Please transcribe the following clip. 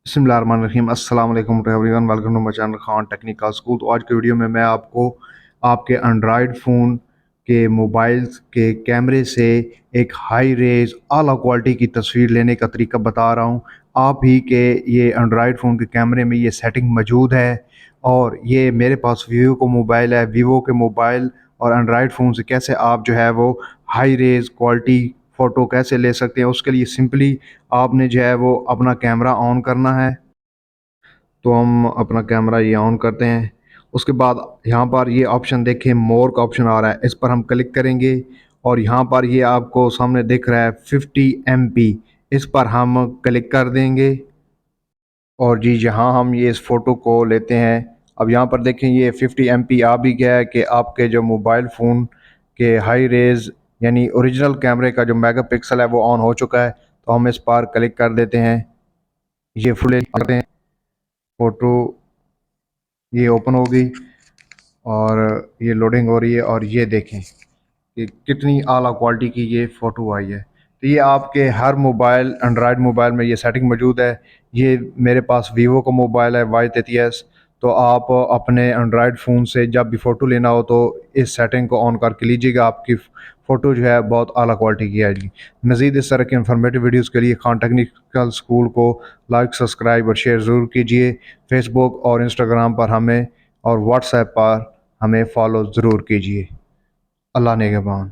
बिस्मिल्लाहिर्रहमानिर्रहीम अस्सलाम वालेकुम everyone, welcome to my channel Khan technical school. तो आज के वीडियो में मैं आपको आपके एंड्रॉयड फ़ोन के मोबाइल्स के कैमरे से एक हाई रेज आला क्वालिटी की तस्वीर लेने का तरीका बता रहा हूँ। आप ही के ये एंड्रॉयड फ़ोन के कैमरे में ये सेटिंग मौजूद है और ये मेरे पास वीवो का मोबाइल है। वीवो के मोबाइल और एंड्रॉयड फ़ोन से कैसे आप जो है वो हाई रेज क्वालिटी फ़ोटो कैसे ले सकते हैं, उसके लिए सिंपली आपने जो है वो अपना कैमरा ऑन करना है। तो हम अपना कैमरा ये ऑन करते हैं। उसके बाद यहाँ पर ये ऑप्शन देखें, मोर का ऑप्शन आ रहा है, इस पर हम क्लिक करेंगे और यहाँ पर ये आपको सामने दिख रहा है 50 MP। इस पर हम क्लिक कर देंगे और जी जहाँ हम ये इस फ़ोटो को लेते हैं, अब यहाँ पर देखें ये 50 MP आ भी गया है कि आपके जो मोबाइल फ़ोन के हाई रेज़ यानी ओरिजिनल कैमरे का जो मेगापिक्सल है वो ऑन हो चुका है। तो हम इस पर क्लिक कर देते हैं। ये फुल करते हैं, फ़ोटो ये ओपन हो गई और ये लोडिंग हो रही है और ये देखें कि कितनी आला क्वालिटी की ये फ़ोटो आई है। तो ये आपके हर मोबाइल एंड्रॉयड मोबाइल में ये सेटिंग मौजूद है। ये मेरे पास वीवो का मोबाइल है Y33। तो आप अपने एंड्रॉयड फ़ोन से जब भी फ़ोटो लेना हो तो इस सेटिंग को ऑन करके लीजिएगा, आपकी फ़ोटो जो है बहुत आला क्वालिटी की आएगी। मज़ीद इस तरह के इन्फॉर्मेटिव वीडियोज़ के लिए खान टेक्निकल स्कूल को लाइक, सब्सक्राइब और शेयर ज़रूर कीजिए। फेसबुक और इंस्टाग्राम पर हमें और व्हाट्सएप पर हमें फॉलो ज़रूर कीजिए। अल्लाह नेगहबान।